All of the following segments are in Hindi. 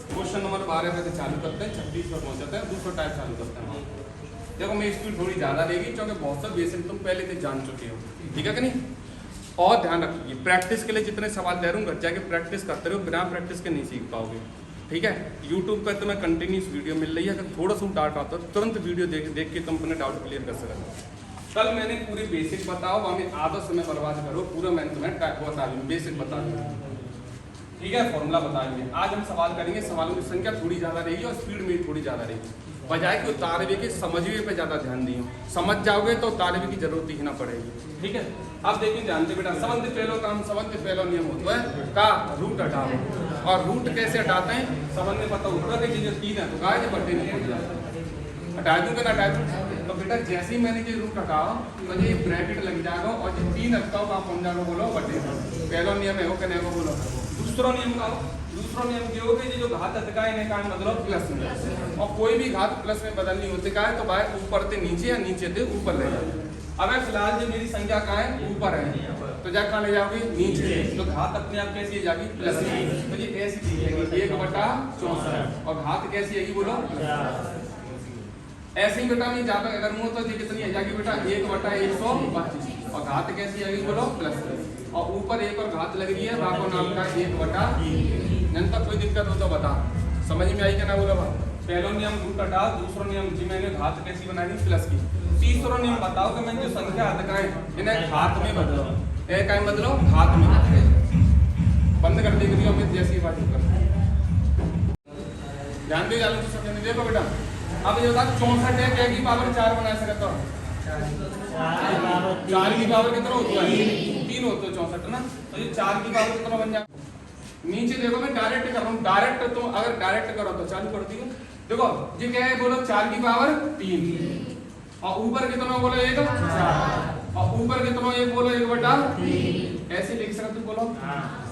क्वेश्चन नंबर 12 पे चालू करते हैं, 36 पर पहुंचते हैं, दूसरा टाइप चालू करते हैं। देखो मैं स्पीड थोड़ी ज़्यादा रहेगी क्योंकि बहुत सा बेसिक तुम पहले से जान चुके हो, ठीक है कि नहीं। और ध्यान रखिए प्रैक्टिस के लिए जितने सवाल दे दूँगा जाके प्रैक्टिस करते रहो, बिना प्रैक्टिस के नहीं सीख पाओगे, ठीक है। यूट्यूब पर तुम्हें कंटिन्यूस वीडियो मिल रही है, अगर थोड़ा सा डाउट आता है तुरंत वीडियो देख के तुम अपने डाउट क्लियर कर सकते। कल मैंने पूरी बेसिक बताओ, हमें आधा समय बर्बाद करो, पूरा मैंने तुम्हें बता दूँ, बेसिक बता दूँ, ठीक है, फॉर्मूला बता देंगे। आज हम सवाल करेंगे, सवालों की संख्या थोड़ी ज़्यादा रहेगी और स्पीड में थोड़ी ज़्यादा रहेगी, बजाय कि उतारवे के समझवे पे ज़्यादा ध्यान दिए। समझ जाओगे तो उतारवे की जरूरत ही ना पड़ेगी, ठीक है। अब देखिए जानते बेटा, सबंध पहलो काम, सबंध पहलो नियम होता है का रूट हटाओ, और रूट कैसे हटाते हैं सबंध में पता होगा कि जो 3 है तो गाय बटे नहीं पड़ जाए, हटा दूँ कि ना हटा दूँ। तो बेटा जैसे ही मैंने ये रूट हटाओ तो ये ब्रैकेट लग जाएगा और जो 3 हटाओ कहाँ पहुँच जाएगा बोलो बटे। पहला नियम है वो कहने को बोलो। दूसरा नियम का दूसरा नियम ये हो कि जो घात अतकाय ने का मतलब प्लस में, और कोई भी घात प्लस में बदलनी होती का है तो भाई ऊपर से नीचे या नीचे से ऊपर ले जाओ। अगर फिलहाल जो मेरी संख्या का है ऊपर है तो जा कहाँ ले जाओगे नीचे, तो घात अपने आप कैसी जाएगी प्लस में। तो ये ऐसी चीज है 1/64 और घात कैसी आएगी बोलो। ऐसे ही बेटा मैं ज्यादा अगर मुँह तो ये कितनी आ जाएगी बेटा 1/125 और घात कैसी आएगी बोलो प्लस, और ऊपर एक और घात लग रही है बाको नाम का 1/3। तक कोई दिक्कत हो तो बता, समझ में आई क्या ना बोलो। पहला नियम रूट हटाओ, दूसरा नियम जी मैंने घात कैसी बनाई प्लस की, तीसरा नियम बताओ कि मैंने जो संख्या अतकाएं इन्हें घात में बदलो, एक है बदलो घात में बंद कर देगी अमित जैसी बात कर ध्यान दे जानो तो समझने देखो बेटा। अब ये बता 64 है क्या की पावर 4 बना सकता हो, 4 की पावर कितना होता है 3 होता है 64 ना, तो ये 4 की पावर कितना बन जाएगा। नीचे देखो मैं डायरेक्ट कर रहा हूँ, डायरेक्ट तुम अगर डायरेक्ट करो तो चालू कर दियो। देखो ये क्या है बोलो 4 की पावर 3 और ऊपर कितना बोलो 1 4 और ऊपर कितना 1 बोलो 1/3 ऐसे लिख सकते बोलो।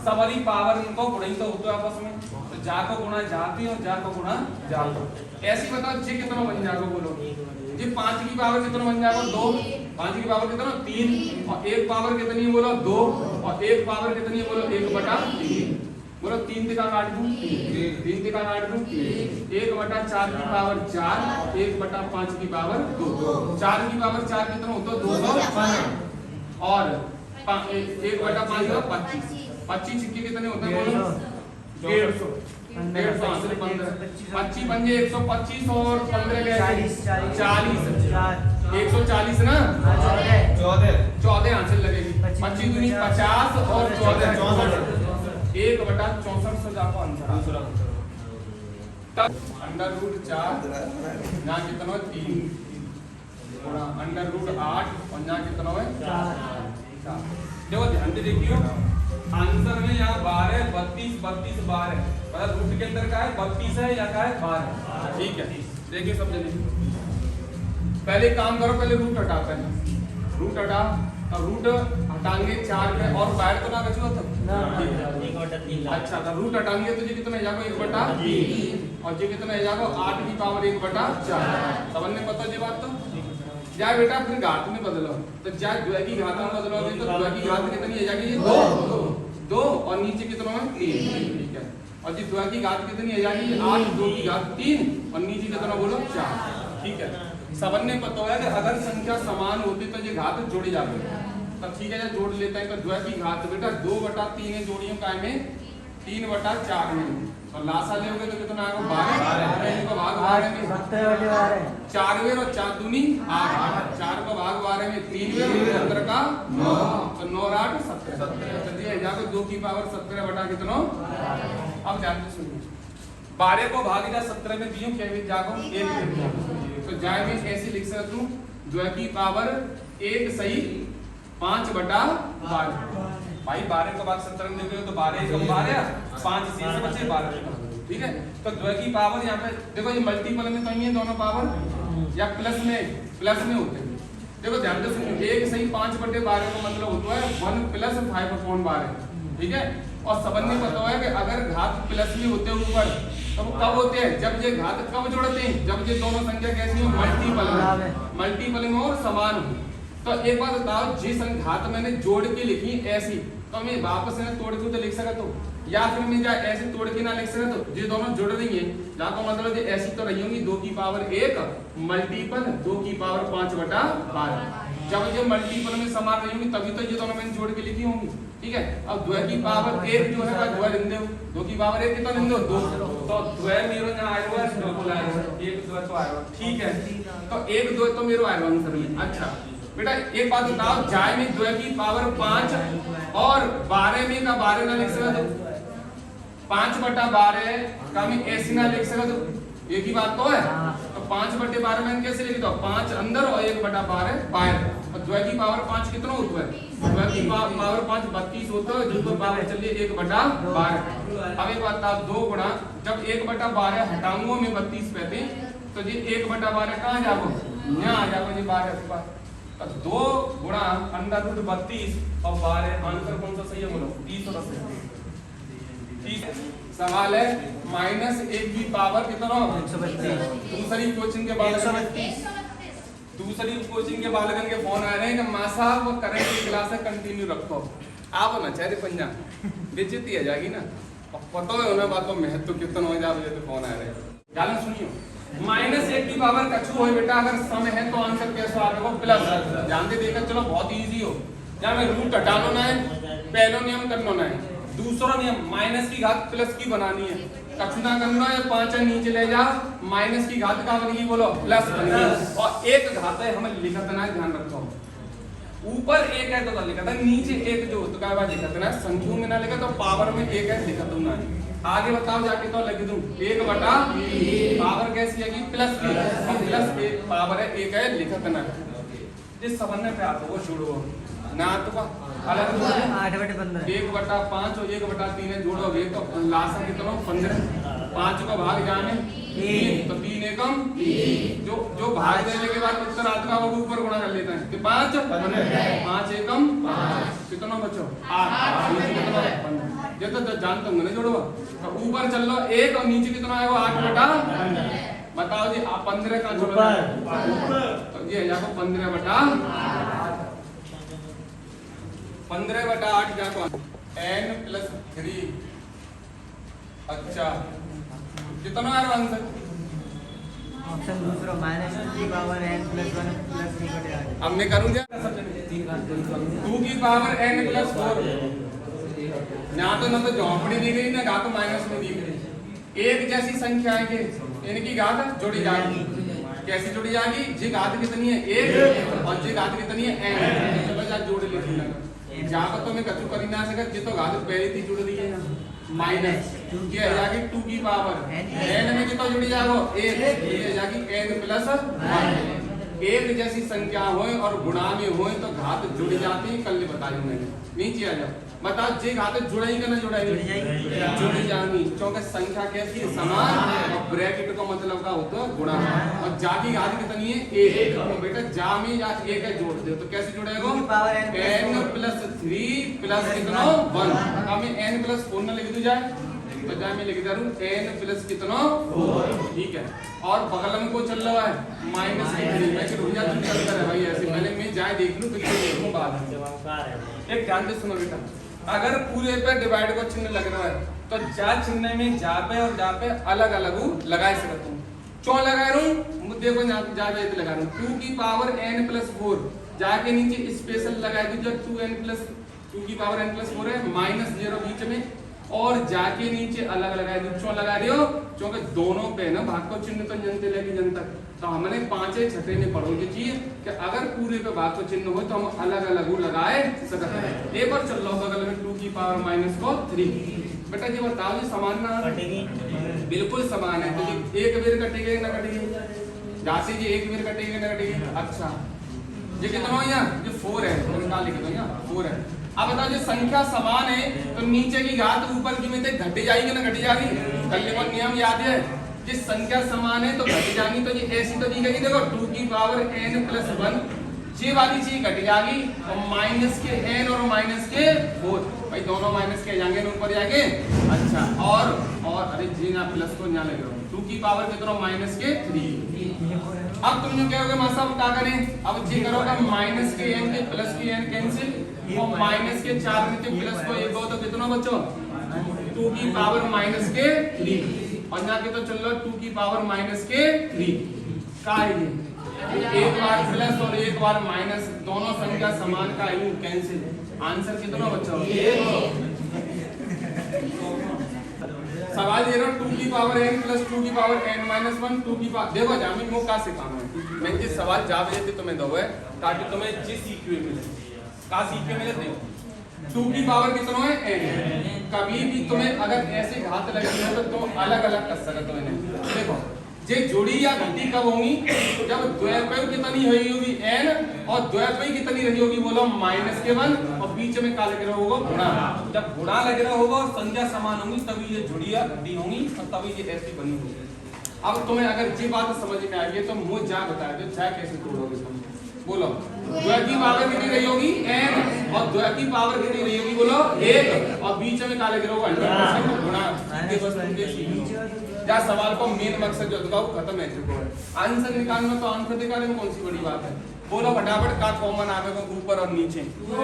सवारी पावर इनको गुणा तो होता है आपस में, तो जा को गुणा जाती और जा को गुणा जाता। ऐसे बताओ जी कितना बन जाएगा बोलो। जी 5 की पावर कितना बन जाएगा 2, 5 की पावर कितना 3 और 1 पावर कितनी बोलो 2 और 1 पावर कितनी बोलो 1/3 बोलो। 3 दिखा काट दूं 3 दिखा काट दूं 1/4 की पावर 4 और 1/5 की पावर 2। 4 की पावर 4 कितना होता है 215 और 1/5 25 25 सिक्के कितने होते हैं बोलो 150 150 25 बन गए 125 और 15 गए 40 140 ना 14 आंसर लगेगी 25 दूनी 50 और 14 1/64 से जाको आंसर तब √4 यहाँ कितना 3 √8 और यहाँ कितना है 4। देखो ध्यान से देखियो आंसर में यहाँ 12 32 32 12 मतलब रूट के अंदर का है 32 है या का है 12, ठीक है। देखिए सब जल्दी पहले काम करो, पहले रूट हटाते हैं, रूट हटा और रूट हटाएंगे 4 में और बाहर तो ना बचो तो अच्छा था रूट हटाएंगे तो ये कितना जाएगा 1/3 और ये कितना जाएगा 8 की पावर 1/4। समझने पता ये बात तो जाए बेटा फिर घात में बदलो तो जाए द्वय की घात में बदलोगे तो द्वय की घात कितनी आ जाएगी 2 और नीचे कितना है 3, ठीक है। और जी द्वय की घात कितनी आ जाएगी 8 2 की घात 3 और नीचे कितना बोलो 4, ठीक है। सबने पता है कि अगर संख्या समान होती तो ये घात जोड़ी जाती है, तब ठीक है जोड़ लेते हैं। तो द्वय की घात बेटा 2/3 है जोड़ियों का में 3/4 में और लासा लेोगे तो कितना आएगा 12 इनको भाग 12 में 4 वेर और 4 दूनी 8 4 को भाग 12 में 3 वेर और 15 का 9 तो 9 और 8 17 चलिए जाकर 2 की पावर 17 बटा कितना। अब ध्यान से सुनिए 12 को भाग जा 17 में दियो क्या जागो 1 तो जाए में ऐसे लिख सकता हूँ द्वय की पावर 1 सही 5/12 भाई 12 को भाग 17 में देखो तो 12 1 12 5 से बचे 12, ठीक है। तो द्वय की पावर यहाँ पे देखो ये मल्टीपल में तो नहीं है दोनों पावर या प्लस में होते हैं। देखो ध्यान से सुनिए 1 सही 5/12 का मतलब होता है 1 + 5/12, ठीक है। और सबने पता है कि अगर घात प्लस में होते हैं ऊपर तो वो कब होते हैं जब ये घात कब जोड़ते हैं जब ये दोनों संख्या कैसी हो मल्टीपल में और समान हो। तो एक बात बताओ जिस घात मैंने जोड़ के लिखी ऐसी तो मैं वापस है तोड़ के तो लिख सकता हूँ, या फिर मैं जा ऐसे तोड़ के ना लिख सकता तो ये दोनों जुड़ रही हैं, जहाँ को मतलब ये ऐसी तो रही होंगी 2 की पावर 1 मल्टीपल 2 की पावर 5/12। जब ये मल्टीपल में समान रही होंगी तभी तो ये दोनों मैंने जोड़ के लिखी होंगी, ठीक है। अब 2 की पावर 1 जो है वह 2 लिख दो, 2 की पावर 1 कितना लिख दो 2, तो 2 मेरो यहाँ आएगा, 2 आएगा, 1 2 तो आएगा, ठीक है। तो 1 2 तो मेरो आएगा आंसर में। अच्छा बेटा एक बात बताओ, जाए में 2 की पावर 5 और 12 में का 12 ना लिख सकते तो 5/12 का मैं ऐसे ना लिख सकते तो एक ही बात तो है। तो 5/12 में कैसे लिख दो, 5 अंदर और 1/12 बाहर। और 2 की पावर 5 कितना होता है, 2 की पावर 5 32 होता है, जो तो पावर चलिए 1/12। अब एक बात आप 2 गुणा जब 1/12 हटाऊंगा मैं 32 पे तो ये 1/12 कहाँ जाओ, यहाँ आ जाओ ये 12 के पास। तो 2 गुणा √32 और 12 आंसर कौन सा सही है बोलो, 30 और 80। ठीक है, सवाल है -1 की पावर कितना 132। दूसरी कोचिंग के बालकन के फोन आ रहे हैं कि मां साहब करंट की क्लास है कंटिन्यू रखो। आप ना चाहे पंजा बेइज्जती आ जाएगी ना, और पता है उन्हें बात को महत्व कितना हो जाए तो फोन आ रहे हैं। गालन सुनियो, -1 की पावर कछु हो बेटा, अगर सम है तो आंसर कैसे आ रहा प्लस। जानते देखकर चलो बहुत इजी हो, जहाँ में रूट हटानो ना है, पहलो नियम करना ना है, दूसरा नियम माइनस की घात प्लस की बनानी है, कछु ना करना है, 5 नीचे ले जा, माइनस की घात का बनेगी बोलो प्लस बनेगी, और एक घात है हमें लिखत ना, ध्यान रखो ऊपर 1 है तो लिखा था, नीचे 1 जो तो क्या लिखत ना, संख्या में ना लिखा तो पावर में 1 है लिखत ना। आगे बताओ जाके तो लिख दूं 1/, पावर कैसी है कि प्लस की, और प्लस 1 पावर है 1 है लिखत ना। जिस समझने पे आता वो छोड़ो ना, तो अलग 8/15 1/5 और 1/3 है जोड़ोगे तो लास्ट में कितना 15। 5 का भाग जाने 3 तो 3 एकम जो भाग देने के बाद उत्तर आता है वो ऊपर गुणा कर लेते हैं कि 5 5 एकम 5 कितना बचो 8 कितना 15। ये तो जानते होंगे ना जोड़ो, तो ऊपर चल लो 1 और नीचे कितना आएगा 8/15। बताओ जी आप 15 का जोड़ो तो ये जाको 15/8 जाको n+3। अच्छा कितना आ रहा आंसर, ऑप्शन दूसरा -2 की पावर n+1 + 3/8। अब मैं करूं क्या 2 की पावर n+4, यहाँ तो ना तो झोंपड़ी दी गई ना घात माइनस में दी गई। एक जैसी संख्या है इनकी घात जोड़ी जाएगी, कैसी जोड़ी जाएगी, जी घात कितनी है 1 और जी घात कितनी है n, चलो जा जोड़ लेते हैं। जहाँ पर तो मैं कछु कर ही ना सका, जी तो घात पहले थी जुड़ रही है ना, माइनस ये आ जाएगी 2 की पावर n में कितना जुड़ी जाएगा 1, ये आ जाएगी n+1। एक जैसी संख्या होए और गुणा में होए तो घात जुड़ जाती है, कल बताई मैंने। नीचे आ जाओ, बताओ जे घात जुड़ाई कि ना जुड़ाई, जुड़ी जाएंगी क्योंकि संख्या कैसी है समान, और ब्रैकेट का मतलब का होता है गुणा, और जा की घात कितनी है 1, तो बेटा जा में जा 1 है जोड़ दे तो कैसे जुड़ेगा n+3 प्लस कितना 1। अब मैं n+4 ना लिख दूं जाए, तो जाए मैं लिख दे रहा हूं n प्लस कितना 4, ठीक है। और बगल में को चल रहा है -3, मैं कि रुपया तुम चलता है भाई ऐसे, पहले मैं जाए देख लूं फिर देखूं बाद। एक ध्यान से सुनो बेटा, अगर पूरे पे डिवाइड का चिन्ह लग रहा है तो जा चिन्ह में जा पे और जा पे अलग अलग लगाए सकता हूँ। क्यों लगा रहा हूँ, देखो यहाँ पे जा पे लगा रहा हूँ 2 की पावर n+4, जाके नीचे स्पेशल लगाए दो जब 2 की पावर n+4 है -0 बीच में, और जाके नीचे अलग लगाए दो। क्यों लगा रहे हो, क्योंकि दोनों पे ना भाग को चिन्ह तो जनते लेके जनतक, तो हमने 5 छठे में पढ़ोगे चाहिए कि अगर पूरे पे भाग को चिन्ह हो तो हम अलग अलग लगाए सकते हैं। एक बार चल लो बगल में 2 की पावर -3, बेटा जी बताओ जी समान ना बिल्कुल समान है, तो एक बेर कटेगी ना कटेगी, जाते जी एक बेर कटेगी ना कटेगी। अच्छा ये कितना है यहाँ, ये 4 है, तो निकाल लिख दो यहाँ 4 है। अब बताओ जो संख्या समान है तो नीचे की घात ऊपर की में घट जाएगी ना घटी जाएगी, कल को नियम याद है, जिस संख्या समान है तो घट जाएगी, तो ये ऐसी तो दी गई देखो 2 की पावर n+1, ये वाली चीज घट जाएगी, और माइनस के n और माइनस के 4, भाई दोनों माइनस के जाएंगे ऊपर जाएंगे। अच्छा और अरे जी ना प्लस को यहाँ लग रहा हूँ 2 की पावर कितना -3। अब तुम जो कहोगे मां साहब क्या करें, अब जी करोगे -के n के प्लस के n कैंसिल, और माइनस के 4 में से प्लस को 1 हो तो कितना बच्चों 2 की पावर माइनस के 3 और यहाँ के तो चल रहा 2 की पावर माइनस के 3 का है ये एक बार प्लस और एक बार माइनस दोनों संख्या समान का यू कैंसिल आंसर कितना बच्चों सवाल दे रहा हूँ 2 की पावर n प्लस 2 की पावर n माइनस 1 2 की पावर देखो जामी वो का से काम है मैं जिस सवाल जा बजे तुम्हें दो है ताकि तुम्हें जिस सीक्वे मिले का सीक्वे मिले देखो 2 की पावर कितना है n कभी भी तुम्हें अगर ऐसे घात लगी हो तो तुम अलग अलग कर सकते हो इन्हें देखो जे जोड़ी या घटी कब होंगी जब द्वैपय कितनी रही होगी n और द्वैपय कितनी रही होगी बोलो -1 और बीच में का लग रहा होगा गुणा जब गुणा लग रहा होगा और संख्या समान होंगी तभी ये जोड़ी या घटी होंगी और तभी ये ऐसी बनी होगी। अब तुम्हें अगर ये बात समझ में आ गई तो मुझे जा बता दो चाहे कैसे तोड़ोगे तुम बोलो द्वय की पावर कितनी रही होगी n और द्वय की पावर कितनी रही होगी बोलो 1 और बीच में का लग रहा होगा 100% गुणा सीधे बस तुमके सीधे या सवाल को मेन मकसद जो दिखाओ खत्म है चुका है आंसर निकालना तो आंसर निकालने में कौन सी बड़ी बात है बोलो फटाफट का कॉमन आवेगा ऊपर और नीचे तो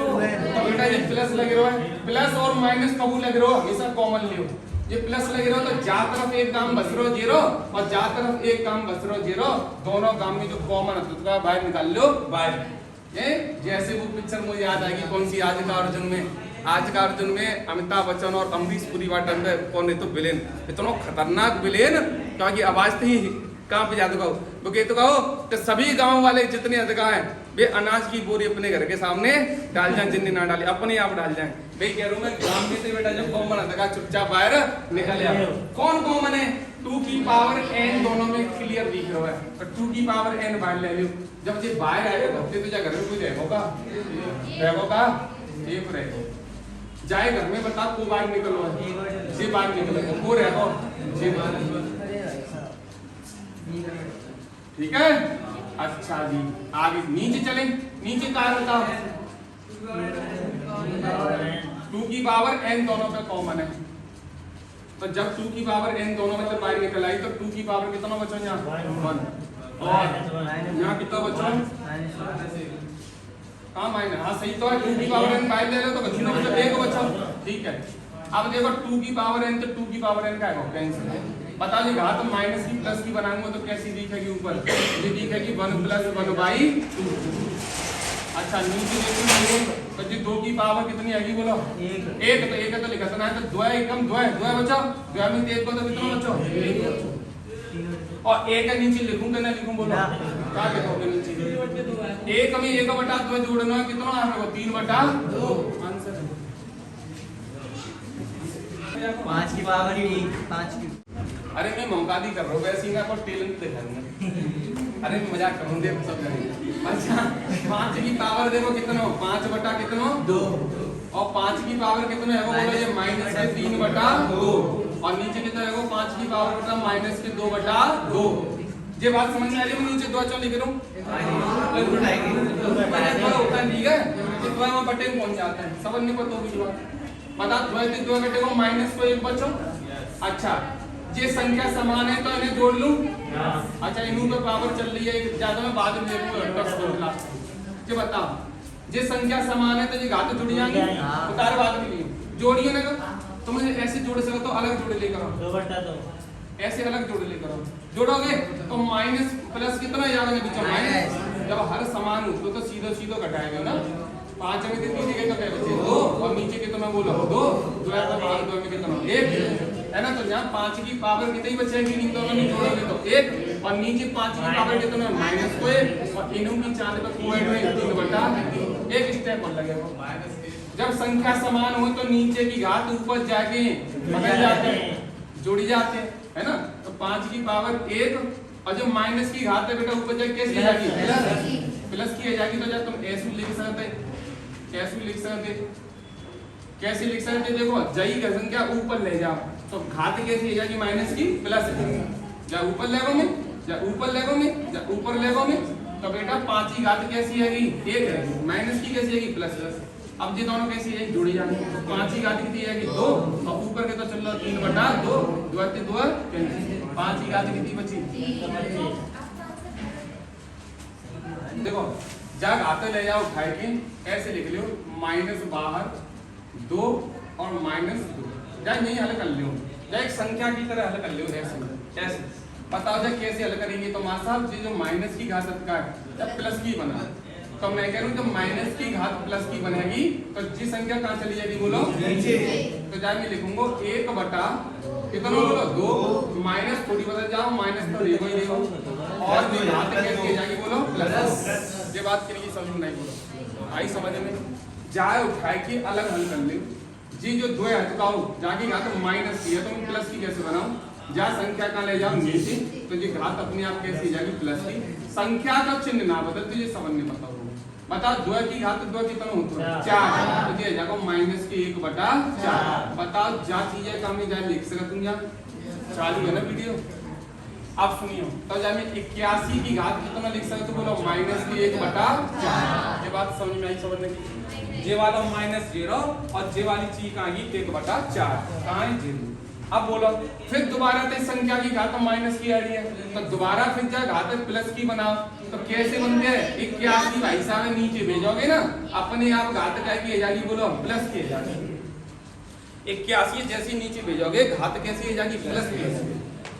बेटा ये प्लस लग रहा है प्लस और माइनस कबू लग रहा हो हमेशा कॉमन लियो ये प्लस लग रहा हो तो जा तरफ एक काम बस रहा 0 और जा तरफ एक काम बस रहा 0 दोनों काम में जो कॉमन है उसका बाहर निकाल लो बाहर ये जैसे वो पिक्चर मुझे याद आएगी कौन सी आज का अर्जुन में अमिताभ बच्चन और अमरीश पुरी वाटर में कौन है तो विलेन इतना खतरनाक विलेन क्योंकि आवाज तो ही कहाँ पे जादू कहो क्योंकि तो कहो तो सभी गांव वाले जितने अधिकार हैं वे अनाज की बोरी अपने घर के सामने डाल जाए जिन्हें ना डाले अपने आप डाल जाए भाई कह रहा हूँ मैं ग्राम में से बेटा जब कॉमन अधिकार चुपचाप बाहर निकल जाए कौन कॉमन है 2 की पावर n दोनों में क्लियर दिख रहा है तो 2 की पावर n बाहर ले लो जब ये बाहर आएगा तो घर में कोई रहेगा एक रहेगा जाए घर में बता को बाहर निकलो जे बाहर निकलो को रहेगा जे बाहर ठीक है अच्छा जी आगे नीचे चलें नीचे क्या बताओ 2 की पावर n दोनों पे कॉमन है तो जब 2 की पावर n दोनों में से बाहर निकल आई तो 2 की पावर कितना बचा यहाँ 1 और यहाँ कितना बचा हाँ माइनस हाँ सही तो है 2 की पावर n बाहर ले लो तो बचना मतलब 1 बचा ठीक है अब देखो 2 की पावर n तो 2 की पावर n का है कैंसिल है बता दी घात माइनस की प्लस की बनाऊंगा तो कैसी दिखेगी ऊपर ये दिखेगी 1 + 1/2 अच्छा नीचे देखो तो जी 2 की पावर कितनी आएगी बोलो 1 तो 1 तो लिखा था तो द्वय एकम द्वय बचाओ द्वय में 1 को तो कितना बचाओ और 1 का नीचे लिखूं कि ना लिखूं बोलो क्या लिखोगे नीचे 1 में 1 बटा 2 जोड़ना है कितना आएगा 3/2 आंसर 5 की पावर ही 5 की अरे मैं मौकादी कर रहा हूँ वैसे ही ना पर टैलेंट दिखाऊंगा अरे मैं मजाक करूँ देखो सब करेंगे अच्छा 5 की पावर देखो कितना 5 बटा कितना 2 और 5 की पावर कितना है वो बोलो ये माइनस के 3/2 और नीचे कितना है वो 5 की पावर बटा माइनस के 2/2 ये बात समझ में आ रही है नीचे 2 क्यों लिख रहा हूँ होता है ठीक है ये 2 में बटे पहुंच जाते हैं समझ नहीं पता होगी बात बता 2 घटे को माइनस को 1 बचो अच्छा ये संख्या समान है तो इन्हें जोड़ लूं अच्छा इन्हीं पे पावर चल रही है ज्यादा मैं बाद में देखूंगा ये बताओ ये संख्या समान है तो ये घात जुड़ जाएंगी उतार बाद के लिए जोड़िए ना तो मुझे ऐसे जोड़ सकते तो अलग जोड़ लेकर आओ ऐसे अलग जोड़ लेकर आओ जोड़ोगे तो माइनस प्लस कितना याद है बीच माइनस जब हर समान हो तो सीधा घटाएगा ना 5 में कितनी जगह तो क्या बचे 2 और नीचे कितना बोलो 2 2 में कितना 1 है ना तो यहाँ 5 की पावर कितनी बचेगी इन दोनों में जोड़ोगे तो 1 और नीचे 5 की पावर कितना माइनस को 1 और इनों की चांद पे को 3/1 एक स्टेप और लगेगा जब संख्या समान हो तो नीचे की घात ऊपर जाके बदल जाते हैं जोड़ी जाते हैं है ना तो 5 की पावर 1 और जो माइनस की घात है बेटा ऊपर जाके कैसी जाएगी प्लस की जाएगी तो जब तुम ऐसे लिख सकते कैसे लिख सकते देखो जई का संख्या ऊपर ले जाओ तो घात कैसी जाएगी माइनस की प्लस या ऊपर लेगो में या ऊपर लेगो में तो बेटा 5 की घात कैसी आएगी 1 है माइनस की कैसी आएगी प्लस अब ये दोनों कैसी है जुड़ी जाएंगी तो 5 की घात कितनी आएगी 2 और ऊपर के तो चल रहा 3/2 2 5 की घात कितनी बची देखो जा घाते ले जाओ उठाए के ऐसे लिख लो माइनस बाहर 2 और माइनस 2 जा यही हल कर लो जा एक संख्या की तरह हल कर लो ऐसे बताओ जा कैसे हल करेंगे। तो मास्टर साहब ये जो माइनस की घात का है जब प्लस की बना तो मैं कह रहा हूँ जब माइनस की घात प्लस की बनेगी तो जी संख्या कहाँ चली जाएगी बोलो नीचे। तो जा मैं लिखूंगा 1 बटा कितना बोलो 2 माइनस थोड़ी बदल जाओ माइनस तो रहेगा ही रहेगा और जो घात कैसे हो जाएगी बोलो प्लस। ये बात के लिए समझ नहीं बोलो आई समझ में जाए उठाए के अलग हल कर ले जी जो 2 है चुकाओ जाके घात माइनस की है तो मैं प्लस की कैसे बनाऊं जा संख्या का ले जाओ नीचे तो ये घात अपने आप कैसे हो जाएगी प्लस की। संख्या का चिन्ह ना बदल तो ये समझ नहीं पता होगा। बताओ 2 की घात 2 कितना होता है 4 तो ये जाएगा माइनस के 1 बटा 4। बताओ जा चीजें काम में जाए लिख सकते तुम जा चालू है ना वीडियो। अब सुनियो तो जा मैं 81 की घात कितना लिख सकते बोलो माइनस के 1 बटा 4। ये बात समझ में आई समझने की जे वाला माइनस 0 और जे वाली चीज कहाँ गई 1 बटा 4 कहाँ है 0। अब बोलो फिर दोबारा तो संख्या की घात माइनस की आ रही है तो दोबारा फिर जा घात प्लस की बनाओ तो कैसे बनते हैं 81 भाई साहब नीचे भेजोगे ना अपने आप घात क्या की जाएगी बोलो प्लस की जाएगी 81 जैसे नीचे भेजोगे घात कैसी जाएगी प्लस की।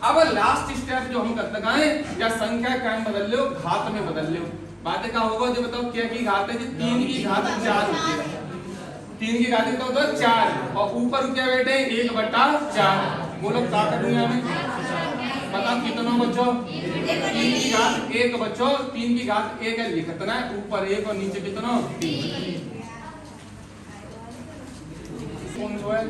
अब लास्ट स्टेप जो हम करते हैं या संख्या का बदल लो घात में बदल लो बातें क्या होगा जो बताओ क्या की घात है 3 की घात 4 होती है 3 की घात कितना होता है 4 और ऊपर क्या बैठे 1 बटा 4 बोलो क्या करूंगा मैं बताओ कितना बच्चों 3 की घात 1 बच्चों 3 की घात 1 है ये कितना है ऊपर 1 और नीचे कितना 3 कौन जो है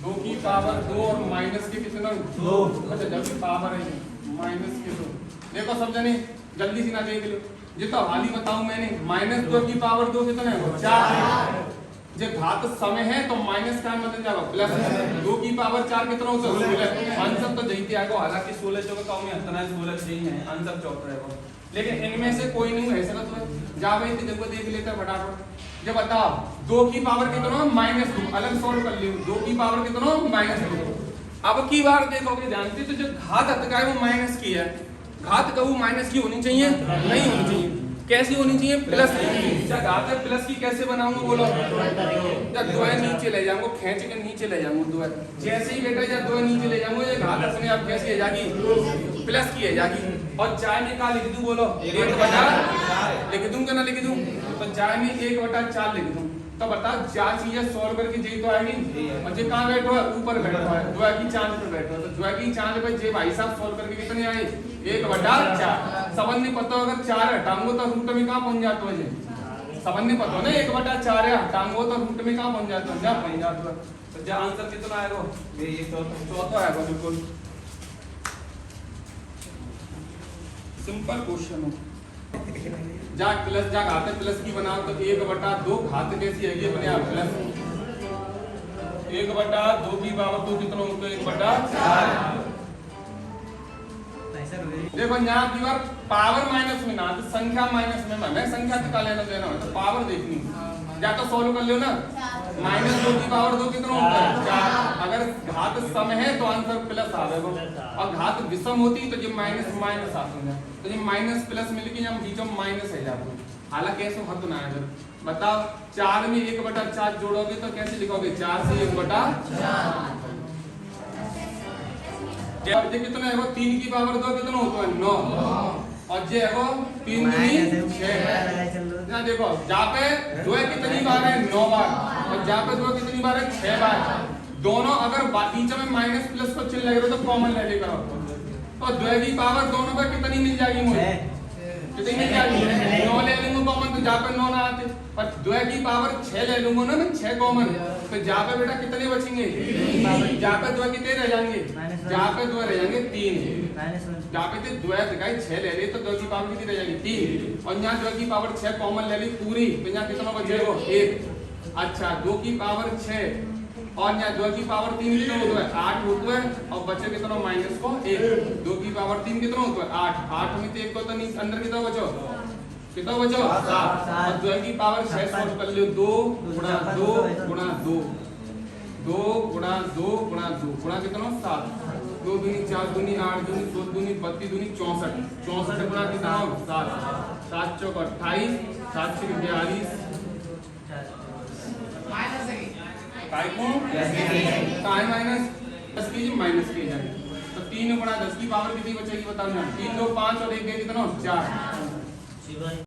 2 की पावर 2 और माइनस के कितना 2 अच्छा जब की पावर है माइनस के 2 देखो सब जने जल्दी से ना देख लो ये तो हाल ही बताऊं मैंने माइनस 2 की पावर 2 कितना है 4 जब घात समय है तो माइनस का मतलब जाएगा प्लस 2 की पावर 4 कितना होता है 16 आंसर तो जैसे आएगा हालांकि 16 चौका काम में हतना 16 सही है आंसर 14 रहेगा लेकिन इनमें से कोई नहीं है ऐसा तो जा भाई जब को देख लेते हैं फटाफट जब बताओ 2 की पावर कितना -2 अलग सॉल्व कर लियो 2 की पावर कितना -2 अब की बार देखोगे जानते तो जो घात हतका है वो माइनस की है घात का वो माइनस की होनी चाहिए नहीं होनी चाहिए कैसी होनी चाहिए प्लस की। घात प्लस की कैसे बनाऊंगा बोलो जब 2 नीचे ले जाऊंगा खींच के नीचे ले जाऊंगा 2 जैसे ही बेटा जब 2 नीचे ले जाऊंगा ये घात अपने आप कैसी है जाएगी प्लस की है जाएगी और चाय में क्या लिख दूं बोलो 1 बटा लिख दूं क्या ना लिख दूं तो चाय में 1 बटा 4 लिख दूं तो बताओ क्या चीजें सॉल्व करके जी तो आएगी और जे कहां बैठो है ऊपर बैठो है 2 की चांद पे बैठो तो 2 की चांद पे जे भाई साहब सॉल्व करके कितने आए 1 बटा 4 समझ नहीं पता अगर 4 हटाऊंगा तो रूट में कहां पहुंच जाता है जी समझ नहीं पता ना 1 बटा 4 है हटाऊंगा तो रूट में कहां पहुंच जाता है जा पहुंच जाता है तो जा आंसर कितना आएगा ये चौथा आएगा बिल्कुल सिंपल क्वेश्चन हो जा प्लस जा घात प्लस की बनाओ तो 1 बटा 2 घात कैसी है ये अपने आप प्लस 1 बटा 2 की पावर 2 कितना होता है 1 बटा 4 देखो यहाँ की बार पावर माइनस में ना तो संख्या माइनस में मैं संख्या का लेना देना है तो पावर देखनी या तो सॉल्व कर लो ना -2 की पावर 2 कितना होता है 4 अगर घात सम है तो आंसर प्लस आ जाएगा और घात विषम होती तो ये माइनस माइनस आता है तो ये माइनस प्लस मिल के हम बीच में माइनस है जाता हालांकि ऐसा हद ना है बताओ 4 में 1 बटा 4 जोड़ोगे तो कैसे लिखोगे 4 से 1 बटा 4 ये कितना है वो 3 की पावर 2 कितना होता है 9 और जे है वो 3 दूनी 6 ना देखो जहाँ पे 2 कितनी बार है 9 बार और जहाँ पे 2 कितनी बार है 6 बार दोनों अगर बीच में माइनस प्लस को चिन्ह लगे तो कॉमन ले लेकर तो 2 की पावर दोनों पे कितनी मिल जाएगी मुझे कितनी मिल जाएगी 9 ले लूंगा कॉमन तो जहाँ पे 9 ना आते पर 2 की पावर 6 ले लूंगा ना मैं 6 कॉमन तो जहाँ पे बेटा कितने बचेंगे जहाँ पे 2 कितने रह जाएंगे जहाँ पे 2 रह जाएंगे 3 जहाँ पे 2 दिखाई 6 ले ली तो 2 की पावर कितनी रह जाएगी 3 और यहाँ 2 की पावर 6 कॉमन ले ली पूरी तो यहाँ कितना बचेगा 1 अच्छा 2 की पावर 6 और यहाँ 2 की पावर 3 कितना होता है 8 होता है और बचे कितना माइनस को 1 2 की पावर 3 कितना होता है 8 8 में से 1 को तो नहीं अंदर कितना बचो कितना बचो 7 और 2 की पावर 6 सॉल्व कर लियो 2 गुणा 2 गुणा 2 2 गुणा 2 गुणा 2 गुणा कितना 7 2 दूनी 4 दूनी 8 दूनी 16 दूनी 32 दूनी 64 64 गुणा कितना 7 7 चौक 28 742 काय को काय माइनस 10 की माइनस की जाए तो 3 गुणा 10 की पावर कितनी बचेगी बताओ ना 3 2 5 और 1 गए कितना 4